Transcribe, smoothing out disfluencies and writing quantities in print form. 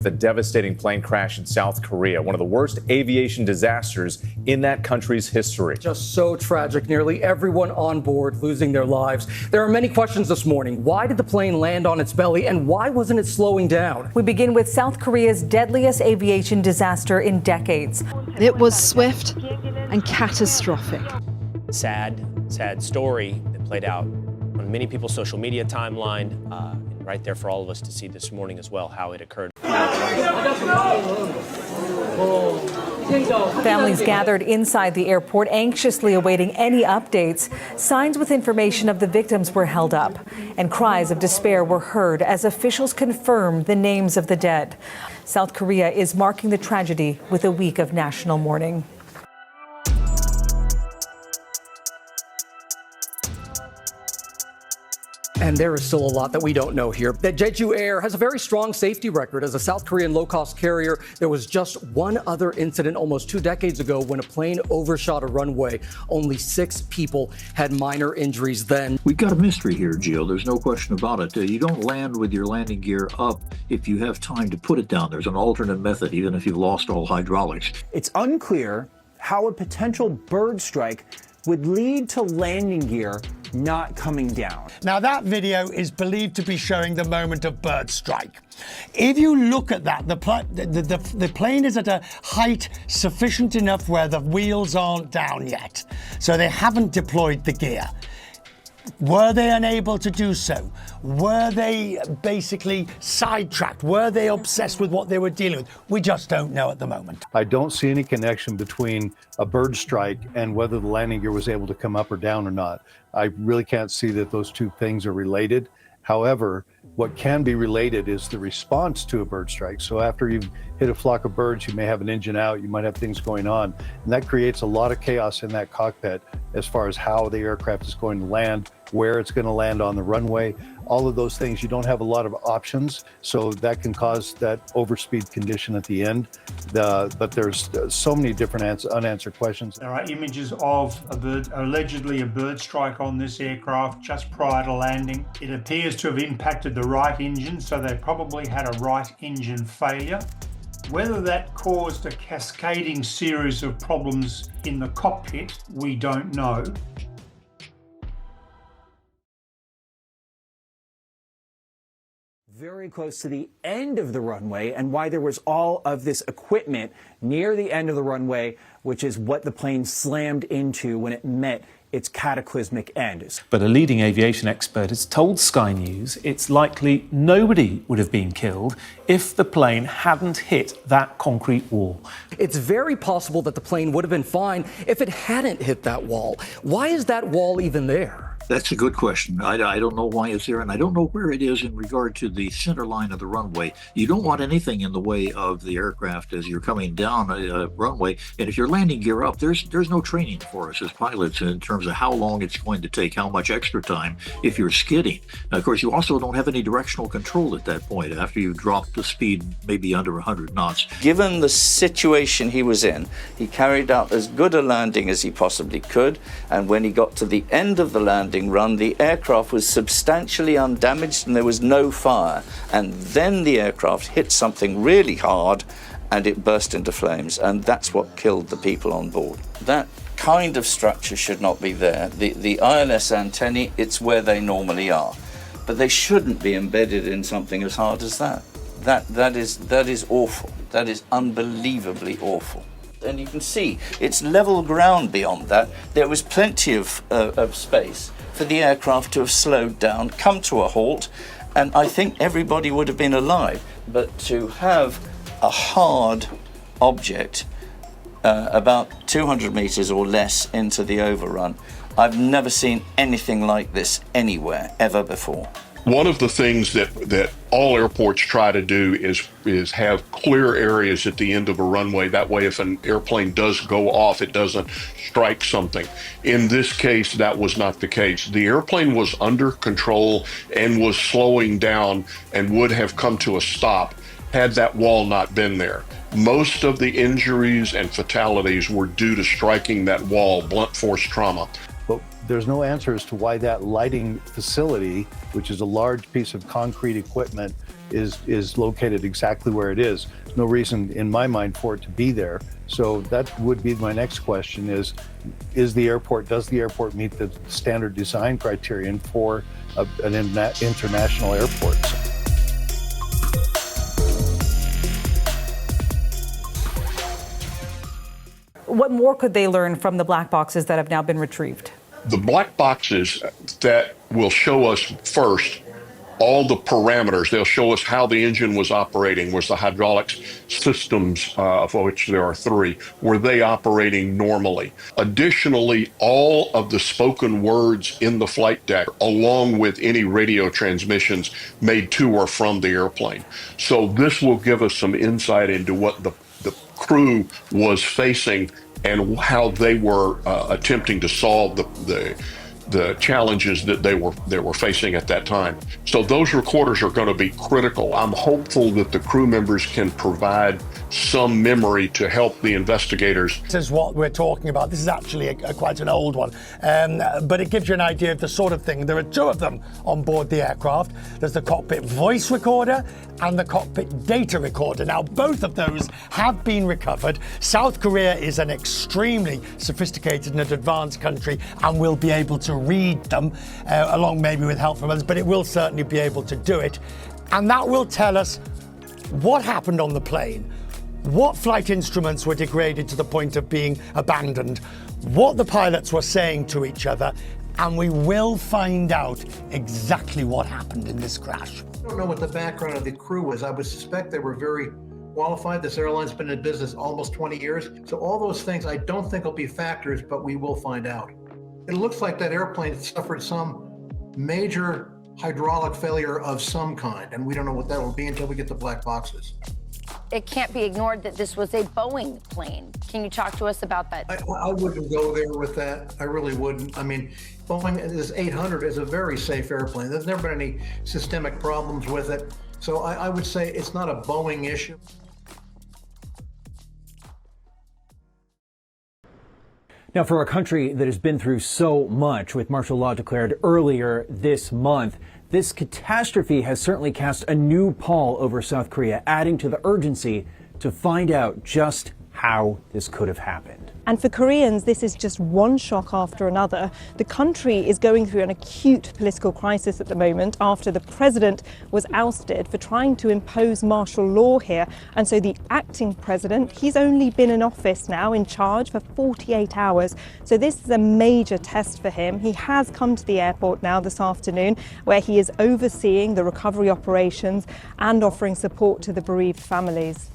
The devastating plane crash in South Korea, one of the worst aviation disasters in that country's history. Just so tragic, nearly everyone on board losing their lives. There are many questions this morning. Why did the plane land on its belly, and why wasn't it slowing down? We begin with South Korea's deadliest aviation disaster in decades. It was swift and catastrophic. Sad story that played out on many people's social media timeline. Right there for all of us to see this morning as well, how it occurred. Families gathered inside the airport, anxiously awaiting any updates. Signs with information of the victims were held up, and cries of despair were heard as officials confirmed the names of the dead. South Korea is marking the tragedy with a week of national mourning. And there is still a lot that we don't know here. That Jeju Air has a very strong safety record as a South Korean low-cost carrier. There was just one other incident almost 2 decades ago when a plane overshot a runway. Only 6 people had minor injuries then. We've got a mystery here, Gio. There's no question about it. You don't land with your landing gear up if you have time to put it down. There's an alternate method, even if you've lost all hydraulics. It's unclear how a potential bird strike would lead to landing gear not coming down. Now that video is believed to be showing the moment of bird strike. If you look at that, the plane is at a height sufficient enough where the wheels aren't down yet. So they haven't deployed the gear. Were they unable to do so? Were they basically sidetracked? Were they obsessed with what they were dealing with? We just don't know at the moment. I don't see any connection between a bird strike and whether the landing gear was able to come up or down or not. I really can't see that those two things are related. However, what can be related is the response to a bird strike. So after you've hit a flock of birds, you may have an engine out, you might have things going on, and that creates a lot of chaos in that cockpit as far as how the aircraft is going to land, where it's going to land on the runway, all of those things. You don't have a lot of options, so that can cause that overspeed condition at the end. But there's so many different unanswered questions. There are images of allegedly a bird strike on this aircraft just prior to landing. It appears to have impacted the right engine, so they probably had a right engine failure. Whether that caused a cascading series of problems in the cockpit, we don't know. Very close to the end of the runway, and why there was all of this equipment near the end of the runway, which is what the plane slammed into when it met its cataclysmic end. But a leading aviation expert has told Sky News it's likely nobody would have been killed if the plane hadn't hit that concrete wall. It's very possible that the plane would have been fine if it hadn't hit that wall. Why is that wall even there? That's a good question. I don't know why it's there, and I don't know where it is in regard to the center line of the runway. You don't want anything in the way of the aircraft as you're coming down a runway. And if you're landing gear up, there's no training for us as pilots in terms of how long it's going to take, how much extra time if you're skidding. Now, of course, you also don't have any directional control at that point after you've dropped the speed maybe under 100 knots. Given the situation he was in, he carried out as good a landing as he possibly could, and when he got to the end of the landing run, the aircraft was substantially undamaged and there was no fire, and then the aircraft hit something really hard and it burst into flames, and that's what killed the people on board. That kind of structure should not be there. The ILS antennae, it's where they normally are, but they shouldn't be embedded in something as hard as that. That is awful. That is unbelievably awful. And you can see it's level ground beyond that. There was plenty of space for the aircraft to have slowed down, come to a halt, and I think everybody would have been alive. But to have a hard object about 200 meters or less into the overrun, I've never seen anything like this anywhere ever before. One of the things that all airports try to do is have clear areas at the end of a runway. That way, if an airplane does go off, it doesn't strike something. In this case, that was not the case. The airplane was under control and was slowing down and would have come to a stop had that wall not been there. Most of the injuries and fatalities were due to striking that wall, blunt force trauma. But there's no answer as to why that lighting facility, which is a large piece of concrete equipment is located exactly where it is. No reason in my mind for it to be there. So that would be my next question does the airport meet the standard design criterion for an international airport? What more could they learn from the black boxes that have now been retrieved? The black boxes that will show us first all the parameters. They'll show us how the engine was operating. Was the hydraulics systems, of which there are 3, were they operating normally? Additionally, all of the spoken words in the flight deck, along with any radio transmissions made to or from the airplane. So this will give us some insight into what the crew was facing and how they were attempting to solve the challenges that they were facing at that time. So those recorders are going to be critical. I'm hopeful that the crew members can provide some memory to help the investigators. This is what we're talking about. This is actually quite an old one, but it gives you an idea of the sort of thing. There are 2 of them on board the aircraft. There's the cockpit voice recorder and the cockpit data recorder. Now, both of those have been recovered. South Korea is an extremely sophisticated and advanced country and will be able to read them, along maybe with help from others, but it will certainly be able to do it. And that will tell us what happened on the plane, what flight instruments were degraded to the point of being abandoned, what the pilots were saying to each other, and we will find out exactly what happened in this crash. I don't know what the background of the crew was. I would suspect they were very qualified. This airline's been in business almost 20 years. So all those things I don't think will be factors, but we will find out. It looks like that airplane suffered some major hydraulic failure of some kind, and we don't know what that will be until we get the black boxes. It can't be ignored that this was a Boeing plane. Can you talk to us about that? I wouldn't go there with that. I really wouldn't. I mean, Boeing, this 800 is a very safe airplane. There's never been any systemic problems with it. So I would say it's not a Boeing issue. Now, for a country that has been through so much with martial law declared earlier this month, this catastrophe has certainly cast a new pall over South Korea, adding to the urgency to find out just how this could have happened. And for Koreans, this is just one shock after another. The country is going through an acute political crisis at the moment after the president was ousted for trying to impose martial law here. And so the acting president, he's only been in office now in charge for 48 hours. So this is a major test for him. He has come to the airport now this afternoon, where he is overseeing the recovery operations and offering support to the bereaved families.